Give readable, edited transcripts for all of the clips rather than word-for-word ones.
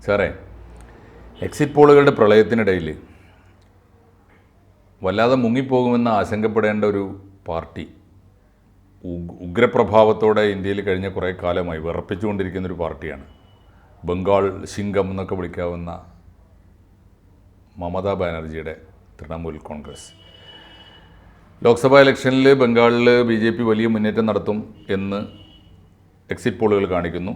സാറേ, എക്സിറ്റ് പോളുകളുടെ പ്രളയത്തിനിടയിൽ വല്ലാതെ മുങ്ങിപ്പോകുമെന്ന് ആശങ്കപ്പെടേണ്ട ഒരു പാർട്ടി ഉഗ്രപ്രഭാവത്തോടെ ഇന്ത്യയിൽ കഴിഞ്ഞ കുറേ കാലമായി വിറപ്പിച്ചുകൊണ്ടിരിക്കുന്നൊരു പാർട്ടിയാണ് ബംഗാൾ സിംഗം എന്നൊക്കെ വിളിക്കാവുന്ന മമതാ ബാനർജിയുടെ തൃണമൂൽ കോൺഗ്രസ്. ലോക്സഭാ ഇലക്ഷനിൽ ബംഗാളിൽ BJP വലിയ മുന്നേറ്റം നടത്തും എന്ന് എക്സിറ്റ് പോളുകൾ കാണിക്കുന്നു.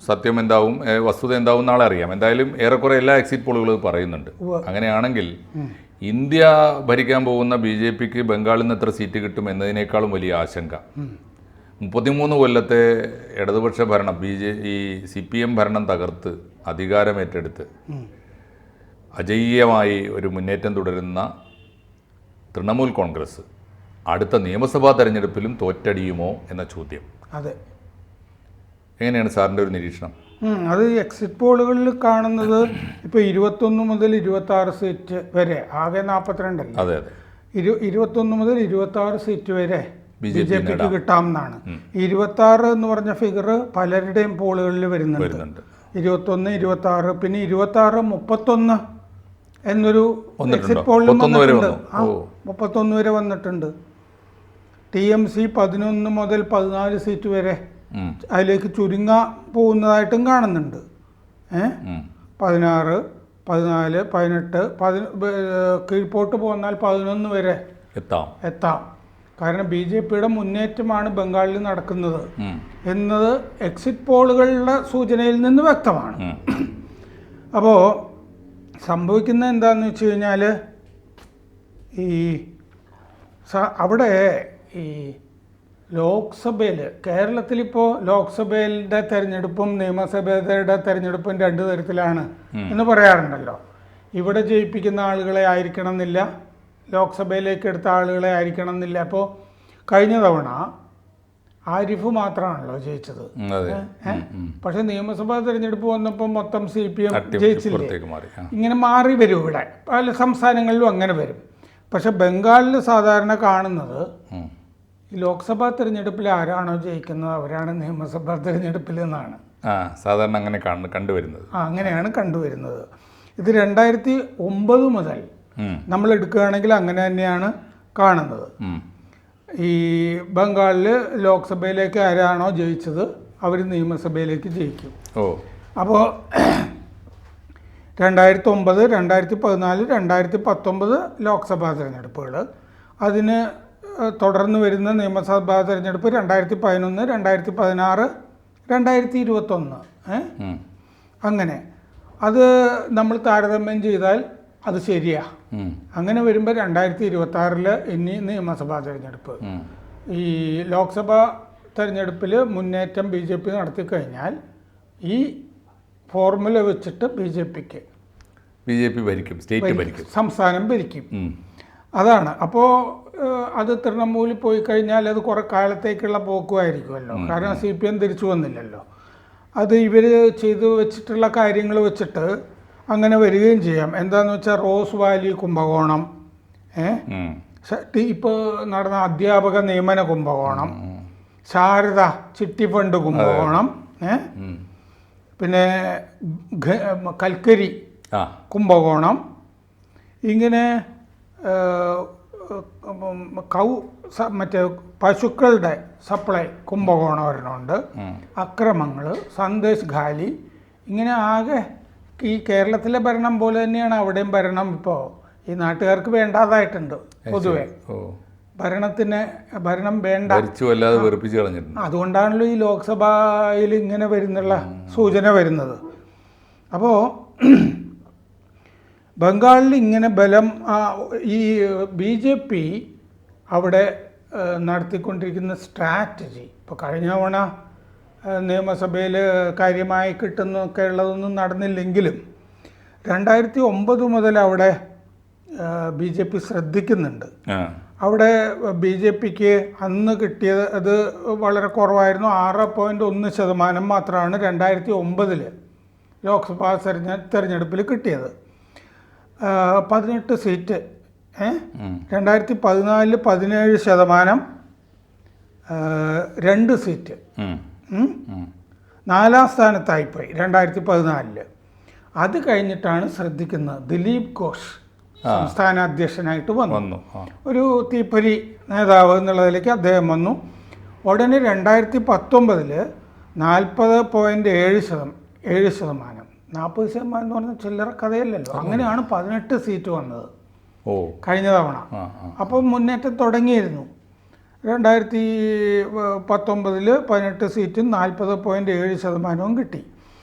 സത്യം എന്താവും, വസ്തുത എന്താവും നാളെ അറിയാം. എന്തായാലും ഏറെക്കുറെ എല്ലാ എക്സിറ്റ് പോളുകളും പറയുന്നുണ്ട്. അങ്ങനെയാണെങ്കിൽ ഇന്ത്യ ഭരിക്കാൻ പോകുന്ന BJPക്ക് ബംഗാളിൽ നിന്ന് എത്ര സീറ്റ് കിട്ടും എന്നതിനേക്കാളും വലിയ ആശങ്ക 33 കൊല്ലത്തെ ഇടതുപക്ഷ ഭരണം ഈ CPM ഭരണം തകർത്ത് അധികാരമേറ്റെടുത്ത് അജയ്യമായി ഒരു മുന്നേറ്റം തുടരുന്ന തൃണമൂൽ കോൺഗ്രസ് അടുത്ത നിയമസഭാ തെരഞ്ഞെടുപ്പിലും തോറ്റടിയുമോ എന്ന ചോദ്യം. അതെ, എങ്ങനെയാണ് സാറിൻ്റെ ഒരു നിരീക്ഷണം? അത് എക്സിറ്റ് പോളുകളിൽ കാണുന്നത് ഇപ്പോൾ 21 മുതൽ 26 സീറ്റ് വരെ, ആകെ 42 അല്ലേ? അതെ അതെ. 21 മുതൽ 26 സീറ്റ് വരെ BJPക്ക് കിട്ടാമെന്നാണ്. 26 എന്ന് പറഞ്ഞ ഫിഗർ പലരുടെയും പോളുകളിൽ വരുന്നുണ്ട്. 21, 26, പിന്നെ 26, 31 എന്നൊരു എക്സിറ്റ് പോളിൽ 31 വരെ വന്നിട്ടുണ്ട്. TMC 11 മുതൽ 14 സീറ്റ് വരെ അതിലേക്ക് ചുരുങ്ങാൻ പോകുന്നതായിട്ടും കാണുന്നുണ്ട്. 16, 14, 18, കീഴ്പോട്ട് പോന്നാൽ 11 വരെ എത്താം. കാരണം BJPയുടെ മുന്നേറ്റമാണ് ബംഗാളിൽ നടക്കുന്നത് എന്നത് എക്സിറ്റ് പോളുകളുടെ സൂചനയിൽ നിന്ന് വ്യക്തമാണ്. അപ്പോൾ സംഭവിക്കുന്നത് എന്താണെന്ന് വെച്ച് കഴിഞ്ഞാൽ അവിടെ ഈ ലോക്സഭയിൽ, കേരളത്തിലിപ്പോൾ ലോക്സഭയുടെ തെരഞ്ഞെടുപ്പും നിയമസഭയുടെ തെരഞ്ഞെടുപ്പും 2 തരത്തിലാണ് എന്ന് പറയാറുണ്ടല്ലോ. ഇവിടെ ജയിപ്പിക്കുന്ന ആളുകളെ ആയിരിക്കണം എന്നില്ല, ലോക്സഭയിലേക്ക് എടുത്ത ആളുകളെ ആയിരിക്കണം എന്നില്ല. അപ്പോൾ കഴിഞ്ഞ തവണ ആരിഫ് മാത്രമാണല്ലോ ജയിച്ചത്. പക്ഷെ നിയമസഭാ തെരഞ്ഞെടുപ്പ് വന്നപ്പോൾ മൊത്തം CPM ജയിച്ചില്ലേ. ഇങ്ങനെ മാറി വരും. ഇവിടെ പല സംസ്ഥാനങ്ങളിലും അങ്ങനെ വരും. പക്ഷെ ബംഗാളിൽ സാധാരണ കാണുന്നത് ഈ ലോക്സഭാ തെരഞ്ഞെടുപ്പിൽ ആരാണോ ജയിക്കുന്നത് അവരാണ് നിയമസഭാ തെരഞ്ഞെടുപ്പിൽ എന്നാണ് സാധാരണ അങ്ങനെ കണ്ടുവരുന്നത്. അങ്ങനെയാണ് കണ്ടുവരുന്നത്. ഇത് 2009 മുതൽ നമ്മൾ എടുക്കുകയാണെങ്കിൽ അങ്ങനെ തന്നെയാണ് കാണുന്നത്. ഈ ബംഗാളിൽ ലോക്സഭയിലേക്ക് ആരാണോ ജയിച്ചത് അവർ നിയമസഭയിലേക്ക് ജയിക്കും. അപ്പോൾ 2009, 2014, 2019 ലോക്സഭാ തെരഞ്ഞെടുപ്പുകൾ, അതിന് തുടർന്ന് വരുന്ന നിയമസഭാ തെരഞ്ഞെടുപ്പ് 2011, 2016, 2021. അങ്ങനെ അത് നമ്മൾ താരതമ്യം ചെയ്താൽ അത് ശരിയാ. അങ്ങനെ വരുമ്പോൾ 2026 ഇനി നിയമസഭാ തെരഞ്ഞെടുപ്പ്. ഈ ലോക്സഭാ തെരഞ്ഞെടുപ്പിൽ മുന്നേറ്റം BJP നടത്തി കഴിഞ്ഞാൽ ഈ ഫോർമുല വെച്ചിട്ട് BJP ഭരിക്കും, സ്റ്റേറ്റ് ഭരിക്കും, സംസ്ഥാനം ഭരിക്കും. അതാണ്. അപ്പോൾ അത് തൃണമൂലിൽ പോയി കഴിഞ്ഞാൽ അത് കുറേ കാലത്തേക്കുള്ള പോക്കുമായിരിക്കുമല്ലോ. കാരണം CPM തിരിച്ചു വന്നില്ലല്ലോ. അത് ഇവർ ചെയ്തു വെച്ചിട്ടുള്ള കാര്യങ്ങൾ വെച്ചിട്ട് അങ്ങനെ വരികയും ചെയ്യാം. എന്താണെന്ന് വെച്ചാൽ റോസ് വാലി കുംഭകോണം, ഇപ്പോൾ നടന്ന അധ്യാപക നിയമന കുംഭകോണം, ശാരദ ചിട്ടി ഫണ്ട് കുംഭകോണം, പിന്നെ കൽക്കരി കുംഭകോണം, ഇങ്ങനെ മറ്റേ പശുക്കളുടെ സപ്ലൈ കുംഭകോണം ഒരെണ്ണമുണ്ട്, അക്രമങ്ങൾ, സന്ദേശ് ഖാലി, ഇങ്ങനെ ആകെ ഈ കേരളത്തിലെ ഭരണം പോലെ തന്നെയാണ് അവിടെയും ഭരണം. ഇപ്പോൾ ഈ നാട്ടുകാർക്ക് വേണ്ടാതായിട്ടുണ്ട്. പൊതുവെ ഭരണം വേണ്ട, അതുകൊണ്ടാണല്ലോ ഈ ലോക്സഭയിൽ ഇങ്ങനെ വരുന്നുള്ള സൂചന വരുന്നത്. അപ്പോൾ ബംഗാളിൽ ഇങ്ങനെ ബലം ഈ BJP അവിടെ നടത്തിക്കൊണ്ടിരിക്കുന്ന സ്ട്രാറ്റജി, ഇപ്പോൾ കഴിഞ്ഞ തവണ നിയമസഭയിൽ കാര്യമായി കിട്ടുന്നൊക്കെ ഉള്ളതൊന്നും നടന്നില്ലെങ്കിലും 2009 മുതൽ അവിടെ BJP ശ്രദ്ധിക്കുന്നുണ്ട്. അവിടെ BJPക്ക് അന്ന് കിട്ടിയത് അത് വളരെ കുറവായിരുന്നു. 6.1% മാത്രമാണ് 2009 ലോക്സഭാ തെരഞ്ഞെടുപ്പിൽ കിട്ടിയത്. 18 സീറ്റ്. 2014 17%, 2 സീറ്റ്. 4ാം സ്ഥാനത്തായിപ്പോയി 2014. അത് കഴിഞ്ഞിട്ടാണ് ശ്രദ്ധിക്കുന്നത് ദിലീപ് ഘോഷ് സംസ്ഥാന അധ്യക്ഷനായിട്ട് വന്നു. ഒരു തീപ്പൊരി നേതാവ് എന്നുള്ളതിലേക്ക് അദ്ദേഹം വന്നു. ഉടനെ 2019 40.7%, 40% എന്ന് പറഞ്ഞാൽ ചില്ലറ കഥയല്ലല്ലോ. അങ്ങനെയാണ് 18 സീറ്റ് വന്നത് കഴിഞ്ഞ തവണ. അപ്പം മുന്നേറ്റം തുടങ്ങിയിരുന്നു. 2019 18 സീറ്റും 40.7% കിട്ടി.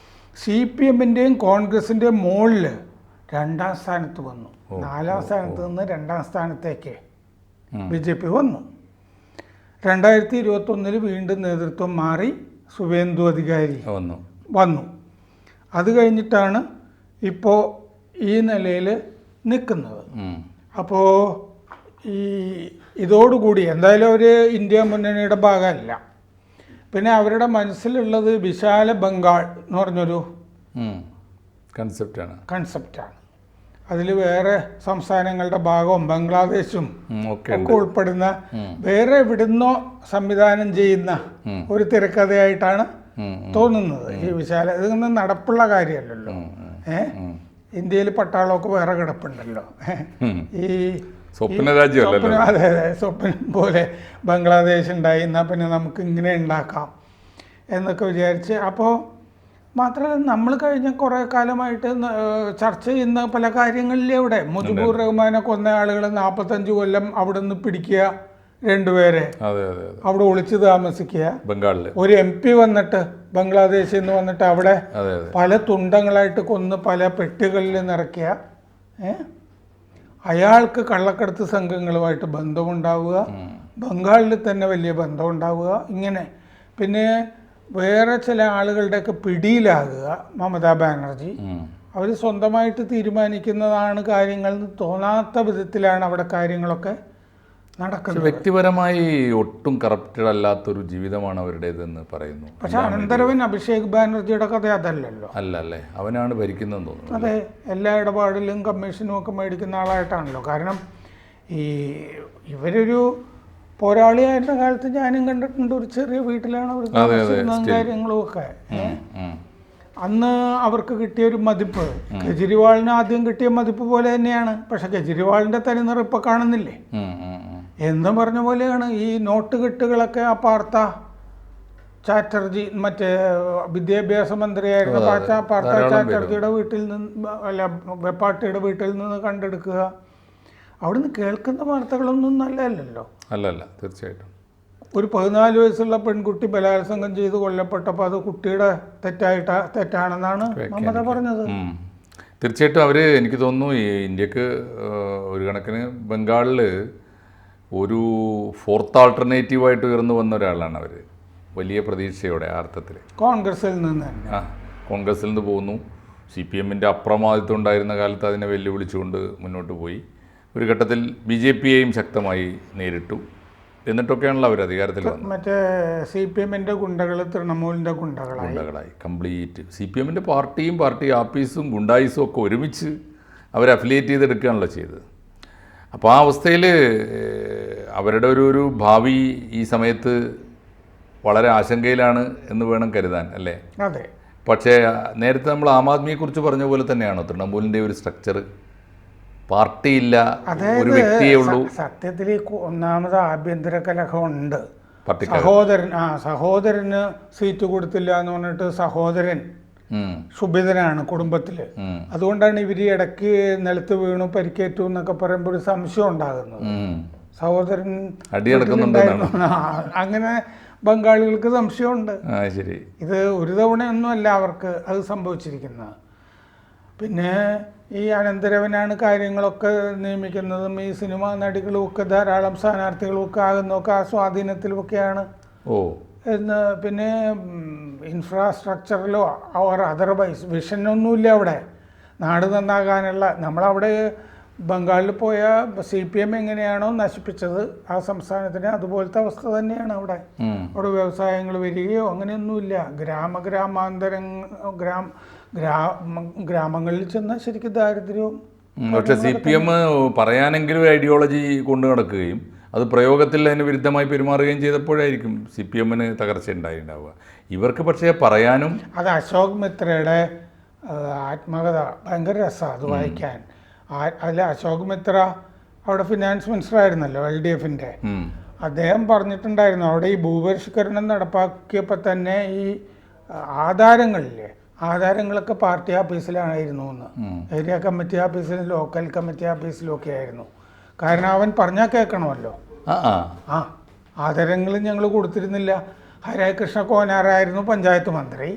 CPM-ൻ്റെയും കോൺഗ്രസിൻ്റെയും മുകളിൽ 2ാം സ്ഥാനത്ത് വന്നു. 4ാം സ്ഥാനത്ത് നിന്ന് 2ാം സ്ഥാനത്തേക്ക് BJP വന്നു. 2021 വീണ്ടും നേതൃത്വം മാറി സുവേന്ദു അധികാരി വന്നു. അത് കഴിഞ്ഞിട്ടാണ് ഇപ്പോൾ ഈ നിലയിൽ നിൽക്കുന്നത്. അപ്പോൾ ഇതോടുകൂടി എന്തായാലും അവർ ഇന്ത്യ മുന്നണിയുടെ ഭാഗമല്ല. പിന്നെ അവരുടെ മനസ്സിലുള്ളത് വിശാല ബംഗാൾ എന്ന് പറഞ്ഞൊരു കൺസെപ്റ്റാണ്. അതിൽ വേറെ സംസ്ഥാനങ്ങളുടെ ഭാഗവും ബംഗ്ലാദേശും ഒക്കെ ഉൾപ്പെടുന്ന വേറെ എവിടുന്നോ സംവിധാനം ചെയ്യുന്ന ഒരു തിരക്കഥയായിട്ടാണ് തോന്നുന്നത്. ഈ വിശാല ഇതൊന്നും നടപ്പുള്ള കാര്യമല്ലല്ലോ. ഇന്ത്യയിൽ പട്ടാളമൊക്കെ വേറെ കിടപ്പുണ്ടല്ലോ. ഈ അതെ സ്വപ്നം പോലെ ബംഗ്ലാദേശ് ഉണ്ടായി, എന്നാൽ പിന്നെ നമുക്ക് ഇങ്ങനെ ഉണ്ടാക്കാം എന്നൊക്കെ വിചാരിച്ച്. അപ്പോൾ മാത്രമല്ല നമ്മൾ കഴിഞ്ഞ കുറേ കാലമായിട്ട് ചർച്ച ചെയ്യുന്ന പല കാര്യങ്ങളിലും ഇവിടെ മുജിബുർ റഹ്മാനെ കൊന്ന ആളുകൾ 45 കൊല്ലം അവിടെ നിന്ന് പിടിക്കുക, 2 പേരെ അവിടെ ഒളിച്ചു താമസിക്കുക. ഒരു MP വന്നിട്ട് ബംഗ്ലാദേശിൽ നിന്ന് വന്നിട്ട് അവിടെ പല തുണ്ടങ്ങളായിട്ട് കൊന്ന് പല പെട്ടികളിൽ നിറയ്ക്കുക. അയാൾക്ക് കള്ളക്കടത്ത് സംഘങ്ങളുമായിട്ട് ബന്ധമുണ്ടാവുക, ബംഗാളിൽ തന്നെ വലിയ ബന്ധമുണ്ടാവുക. ഇങ്ങനെ പിന്നെ വേറെ ചില ആളുകളുടെയൊക്കെ പിടിയിലാകുക. മമതാ ബാനർജി അവർ സ്വന്തമായിട്ട് തീരുമാനിക്കുന്നതാണ് കാര്യങ്ങൾ എന്ന് തോന്നാത്ത വിധത്തിലാണ് അവിടെ കാര്യങ്ങളൊക്കെ നടക്കുന്നത്. വ്യക്തിപരമായി ഒട്ടും കറപ്റ്റഡ് അല്ലാത്തൊരു ജീവിതമാണ് അവരുടേതെന്ന് പറയുന്നു. പക്ഷെ അനന്തരവൻ അഭിഷേക് ബാനർജിയുടെ കഥ അതല്ലല്ലോ. അല്ലേ, അവനാണ് ഭരിക്കുന്നതെന്ന് തോന്നുന്നു. അതെ, എല്ലാ ഇടപാടിലും കമ്മീഷനും ഒക്കെ മേടിക്കുന്ന ആളായിട്ടാണല്ലോ. കാരണം ഇവരൊരു പോരാളിയായിരുന്ന കാലത്ത് ഞാനും കണ്ടിട്ടുണ്ട്. ഒരു ചെറിയ വീട്ടിലാണ് അവർ താമസിക്കുന്ന കാര്യങ്ങളും ഒക്കെ. അന്ന് അവർക്ക് കിട്ടിയൊരു മതിപ്പ് കെജ്രിവാളിന് ആദ്യം കിട്ടിയ മതിപ്പ് പോലെ തന്നെയാണ്. പക്ഷെ കെജ്രിവാളിന്റെ തനിനിറം ഇപ്പൊ കാണുന്നില്ലേ എന്ന് പറഞ്ഞ പോലെയാണ് ഈ നോട്ട് കെട്ടുകളൊക്കെ. ആ പാർത്ത ചാറ്റർജി മറ്റേ വിദ്യാഭ്യാസ മന്ത്രിയായിരുന്ന പാർത്ത ചാറ്റർജിയുടെ വീട്ടിൽ നിന്ന് അല്ല വെപ്പാട്ടിയുടെ വീട്ടിൽ നിന്ന് കണ്ടെടുക്കുക. അവിടുന്ന് കേൾക്കുന്ന വാർത്തകളൊന്നും നല്ലതല്ലല്ലോ. അല്ലല്ല, തീർച്ചയായിട്ടും. ഒരു 14 വയസ്സുള്ള പെൺകുട്ടി ബലാത്സംഗം ചെയ്ത് കൊല്ലപ്പെട്ടപ്പോൾ അത് കുട്ടിയുടെ തെറ്റാണെന്നാണ് മമത പറഞ്ഞത്. തീർച്ചയായിട്ടും അവർ എനിക്ക് തോന്നുന്നു ഈ ഇന്ത്യക്ക് ഒരു കണക്കിന് ബംഗാളിൽ ഒരു 4th ആൾട്ടർനേറ്റീവായിട്ട് ഉയർന്നു വന്ന ഒരാളാണ് അവർ. വലിയ പ്രതീക്ഷയോടെ അർത്ഥത്തിൽ കോൺഗ്രസിൽ നിന്ന് പോകുന്നു. CPM-ൻ്റെ അപ്രമാദിത്വം ഉണ്ടായിരുന്ന കാലത്ത് അതിനെ വെല്ലുവിളിച്ചുകൊണ്ട് മുന്നോട്ട് പോയി. ഒരു ഘട്ടത്തിൽ BJP-യെയും ശക്തമായി നേരിട്ടു. എന്നിട്ടൊക്കെയാണല്ലോ അവർ അധികാരത്തിൽ വന്നത്. മറ്റേ CPM-ൻ്റെ ഗുണ്ടകൾ തൃണമൂലിൻ്റെ ഗുണ്ടകളായി കംപ്ലീറ്റ്. CPM-ൻ്റെ പാർട്ടി ആഫീസും ഗുണ്ടായിസും ഒക്കെ ഒരുമിച്ച് അവരെ അഫിലിയേറ്റ് ചെയ്തെടുക്കുകയാണല്ലോ ചെയ്തത്. അപ്പോൾ ആ അവസ്ഥയിൽ അവരുടെ ഒരു ഭാവി ഈ സമയത്ത് വളരെ ആശങ്കയിലാണ് എന്ന് വേണം കരുതാൻ, അല്ലേ? അതെ. പക്ഷേ നേരത്തെ നമ്മൾ ആം ആദ്മിയെക്കുറിച്ച് പറഞ്ഞ പോലെ തന്നെയാണോ തൃണമൂലിൻ്റെ ഒരു സ്ട്രക്ചർ? പാർട്ടിയില്ല, ഒരു വ്യക്തിയേ ഉള്ളൂ. സത്യത്തിൽ ഒന്നാമത് ആഭ്യന്തര കലഹമുണ്ട്. സഹോദരൻ സഹോദരന് സീറ്റ് കൊടുത്തില്ല എന്ന് പറഞ്ഞിട്ട് സഹോദരൻ ശുഭിതനാണ് കുടുംബത്തിൽ. അതുകൊണ്ടാണ് ഇവർ ഇടയ്ക്ക് നിലത്ത് വീണു പരിക്കേറ്റു എന്നൊക്കെ പറയുമ്പോൾ ഒരു സംശയം ഉണ്ടാകുന്നത്. സഹോദരൻ അങ്ങനെ ബംഗാളികൾക്ക് സംശയമുണ്ട്. ഇത് ഒരു തവണയൊന്നുമല്ല അവർക്ക് അത് സംഭവിച്ചിരിക്കുന്നത്. പിന്നെ ഈ അനന്തരവനാണ് കാര്യങ്ങളൊക്കെ നിയമിക്കുന്നതും ഈ സിനിമാ നടികളുമൊക്കെ ധാരാളം സ്ഥാനാർത്ഥികളുമൊക്കെ ആകുന്നതൊക്കെ ആ സ്വാധീനത്തിലുമൊക്കെയാണ്. എന്ന് പിന്നെ ഇൻഫ്രാസ്ട്രക്ചറിലോ ഓർ അതർവൈസ് വിഷനൊന്നുമില്ല അവിടെ. നാട് നന്നാകാനുള്ള നമ്മളവിടെ ബംഗാളിൽ പോയ CPM എങ്ങനെയാണോ നശിപ്പിച്ചത് ആ സംസ്ഥാനത്തിന് അതുപോലത്തെ അവസ്ഥ തന്നെയാണ് അവിടെ. അവിടെ വ്യവസായങ്ങൾ വരികയോ അങ്ങനെയൊന്നുമില്ല. ഗ്രാമങ്ങളിൽ ചെന്നാൽ ശരിക്കും ദാരിദ്ര്യവും. പക്ഷേ CPM പറയാനെങ്കിലും ഐഡിയോളജി കൊണ്ടു നടക്കുകയും അത് പ്രയോഗത്തിൽ അതിന് വിരുദ്ധമായി പെരുമാറുകയും ചെയ്തപ്പോഴായിരിക്കും CPM-ന് തകർച്ച ഉണ്ടാവുക. ഇവർക്ക് പക്ഷേ പറയാനും അത് അശോക് മിത്രയുടെ ആത്മകഥ ഭയങ്കര രസമാണ് അത് വായിക്കാൻ. അതിൽ അശോക് മിത്ര അവിടെ ഫിനാൻസ് മിനിസ്റ്റർ ആയിരുന്നല്ലോ LDFൻ്റെ. അദ്ദേഹം പറഞ്ഞിട്ടുണ്ടായിരുന്നു അവിടെ ഈ ഭൂപരിഷ്കരണം നടപ്പാക്കിയപ്പോൾ തന്നെ ഈ ആധാരങ്ങളൊക്കെ പാർട്ടി ഓഫീസിലായിരുന്നു എന്ന്. ഏരിയ കമ്മിറ്റി ഓഫീസിലും ലോക്കൽ കമ്മിറ്റി ഓഫീസിലും ഒക്കെ ആയിരുന്നു. കാരണം അവൻ പറഞ്ഞാൽ കേൾക്കണമല്ലോ. ആധാരങ്ങൾ ഞങ്ങൾ കൊടുത്തിരുന്നില്ല. ഹരേകൃഷ്ണ കോനാറായിരുന്നു പഞ്ചായത്ത് മന്ത്രി.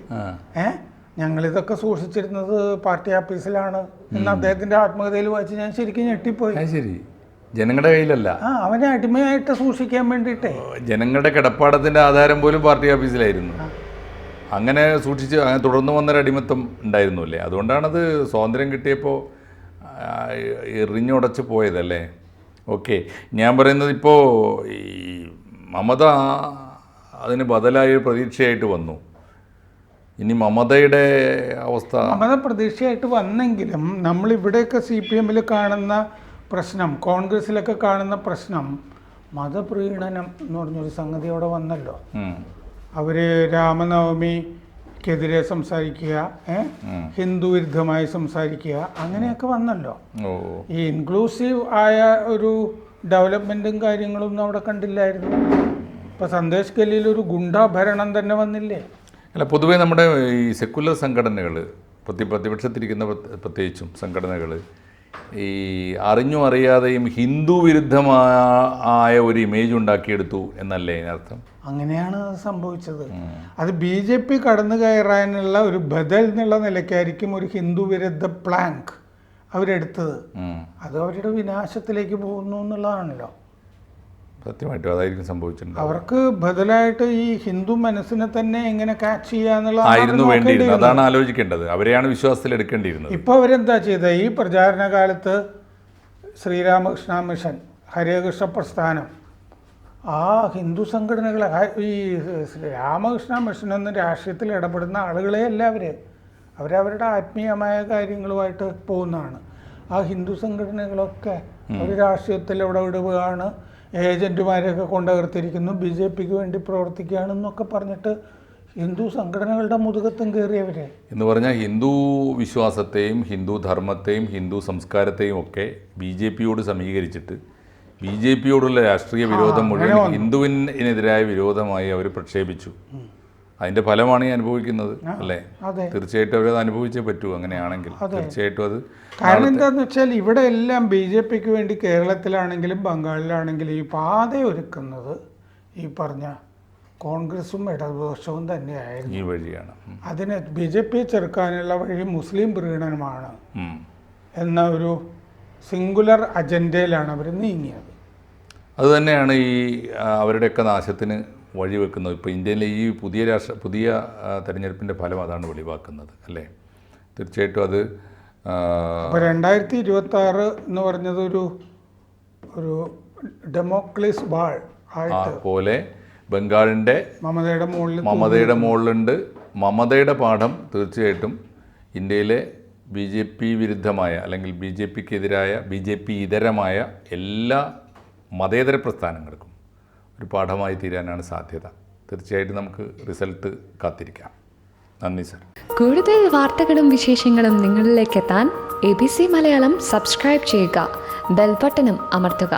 ഞങ്ങളിതൊക്കെ സൂക്ഷിച്ചിരുന്നത് പാർട്ടി ഓഫീസിലാണ് എന്ന് അദ്ദേഹത്തിന്റെ ആത്മകഥയിൽ വായിച്ച് ഞാൻ ശരിക്കും ഞെട്ടിപ്പോയി. ശരി, ജനങ്ങളുടെ കയ്യിലല്ല, അവനെ അടിമയായിട്ട് സൂക്ഷിക്കാൻ വേണ്ടിയിട്ടേ. ജനങ്ങളുടെ കിടപ്പാടത്തിന്റെ ആധാരം പോലും പാർട്ടി ഓഫീസിലായിരുന്നു. അങ്ങനെ സൂക്ഷിച്ച് അങ്ങനെ തുടർന്ന് വന്നൊരു അടിമത്തം ഉണ്ടായിരുന്നു അല്ലേ. അതുകൊണ്ടാണത് സ്വാതന്ത്ര്യം കിട്ടിയപ്പോൾ എറിഞ്ഞുടച്ച് പോയതല്ലേ. ഓക്കെ, ഞാൻ പറയുന്നത് ഇപ്പോൾ ഈ മമത അതിന് ബദലായ പ്രതീക്ഷയായിട്ട് വന്നു. ഇനി മമതയുടെ അവസ്ഥ, മമത പ്രതീക്ഷയായിട്ട് വന്നെങ്കിലും നമ്മളിവിടെയൊക്കെ CPM കാണുന്ന പ്രശ്നം, കോൺഗ്രസ്സിലൊക്കെ കാണുന്ന പ്രശ്നം മതപ്രീണനം എന്ന് പറഞ്ഞൊരു സംഗതി അവിടെ വന്നല്ലോ. അവർ രാമനവമിക്കെതിരെ സംസാരിക്കുക, ഹിന്ദു വിരുദ്ധമായി സംസാരിക്കുക, അങ്ങനെയൊക്കെ വന്നല്ലോ. ഈ ഇൻക്ലൂസീവ് ആയ ഒരു ഡെവലപ്മെൻറ്റും കാര്യങ്ങളൊന്നും അവിടെ കണ്ടില്ലായിരുന്നു. ഇപ്പോൾ സന്ദേശ് ഗലിയിൽ ഒരു ഗുണ്ടാ ഭരണം തന്നെ വന്നില്ലേ. അല്ല, പൊതുവേ നമ്മുടെ ഈ സെക്കുലർ സംഘടനകൾ, പ്രതിപക്ഷത്തിരിക്കുന്ന പ്രത്യേകിച്ചും സംഘടനകൾ ഈ അറിഞ്ഞും അറിയാതെയും ഹിന്ദു വിരുദ്ധമായ ഒരു ഇമേജ് ഉണ്ടാക്കിയെടുത്തു എന്നല്ലേ അതിനർത്ഥം? അങ്ങനെയാണ് സംഭവിച്ചത്. അത് BJP കടന്നു കയറാനുള്ള ഒരു ബദൽ എന്നുള്ള നിലയ്ക്കായിരിക്കും ഒരു ഹിന്ദു വിരുദ്ധ പ്ലാങ്ക് അവരെടുത്തത്. അത് അവരുടെ വിനാശത്തിലേക്ക് പോകുന്നു എന്നുള്ളതാണല്ലോ. സത്യമായിട്ടും അതായിരിക്കും സംഭവിച്ചിട്ടുണ്ട്. അവർക്ക് ബദലായിട്ട് ഈ ഹിന്ദു മനസ്സിനെ തന്നെ എങ്ങനെ ക്യാച്ച് ചെയ്യാന്നുള്ളതായിരുന്നു വേണ്ടിയിരുന്നത്. അതാണ് ആലോചിക്കേണ്ടത്. അവരെയാണ് വിശ്വാസത്തിൽ എടുക്കേണ്ടിയിരുന്നത്. ഇപ്പോൾ അവരെന്താ ചെയ്തത്? ഈ പ്രചാരണ കാലത്ത് ശ്രീരാമകൃഷ്ണ മിഷൻ, ഹരേകൃഷ്ണ പ്രസ്ഥാനം, ആ ഹിന്ദു സംഘടനകളെ, ഈ രാമകൃഷ്ണ മിഷനൊന്നും രാഷ്ട്രീയത്തിൽ ഇടപെടുന്ന ആളുകളെ അല്ല അവരവരുടെ ആത്മീയമായ കാര്യങ്ങളുമായിട്ട് പോകുന്നതാണ്. ആ ഹിന്ദു സംഘടനകളൊക്കെ ഒരു രാഷ്ട്രീയത്തിൽ ഇടപെടുകയാണ്, ഏജന്റുമാരെയൊക്കെ കൊണ്ടുവരുത്തിരിക്കുന്നു, BJPക്ക് വേണ്ടി പ്രവർത്തിക്കുകയാണെന്നൊക്കെ പറഞ്ഞിട്ട് ഹിന്ദു സംഘടനകളുടെ മുതുകത്തും കയറിയവരെ എന്ന് പറഞ്ഞാൽ ഹിന്ദു വിശ്വാസത്തെയും ഹിന്ദു ധർമ്മത്തെയും ഹിന്ദു സംസ്കാരത്തെയും ഒക്കെ BJPയോട് സമീകരിച്ചിട്ട് BJPയോടുള്ള രാഷ്ട്രീയ വിരോധം മുഴുവൻ ഹിന്ദുവിനെതിരായ വിരോധമായി അവർ പ്രക്ഷേപിച്ചു. അതിന്റെ ഫലമാണ് ഈ അനുഭവിക്കുന്നത് അല്ലേ? തീർച്ചയായിട്ടും അവരത് അനുഭവിച്ചേ പറ്റൂ. അങ്ങനെയാണെങ്കിൽ തീർച്ചയായിട്ടും അത് കാരണം എന്താണെന്ന് വെച്ചാൽ ഇവിടെ എല്ലാം BJPക്ക് വേണ്ടി കേരളത്തിലാണെങ്കിലും ബംഗാളിലാണെങ്കിലും ഈ പാത ഒരുക്കുന്നത് ഈ പറഞ്ഞ കോൺഗ്രസും ഇടതുപക്ഷവും തന്നെയായിരുന്നു. ഈ വഴിയാണ്. അതിനെ BJP ചെറുക്കാനുള്ള വഴി മുസ്ലിം പ്രീണനമാണ് എന്ന ഒരു സിംഗുലർ അജണ്ടയിലാണ് അവർ നീങ്ങിയത്. അതുതന്നെയാണ് ഈ അവരുടെയൊക്കെ നാശത്തിന് വഴിവെക്കുന്നത്. ഇപ്പോൾ ഇന്ത്യയിലെ ഈ പുതിയ തെരഞ്ഞെടുപ്പിൻ്റെ ഫലം അതാണ് വെളിവാക്കുന്നത് അല്ലേ? തീർച്ചയായിട്ടും അത് 2026 എന്ന് പറഞ്ഞത് ഒരു ഡെമോക്ലിസ് ബാൾ ആയിട്ട് പോലെ ബംഗാളിൻ്റെ മമതയുടെ മുകളിലുണ്ട്. മമതയുടെ പാഠം തീർച്ചയായിട്ടും ഇന്ത്യയിലെ BJP വിരുദ്ധമായ അല്ലെങ്കിൽ BJPക്കെതിരായ BJP ഇതരമായ എല്ലാ മതേതര പ്രസ്ഥാനങ്ങൾക്കും ഒരു പാഠമായി തീരാനാണ് സാധ്യത. തീർച്ചയായിട്ടും നമുക്ക് റിസൾട്ട് കാത്തിരിക്കാം. നന്ദി സർ. കൂടുതൽ വാർത്തകളും വിശേഷങ്ങളും നിങ്ങളിലേക്ക് എത്താൻ ABC മലയാളം സബ്സ്ക്രൈബ് ചെയ്യുക, ബെൽ ബട്ടണും അമർത്തുക.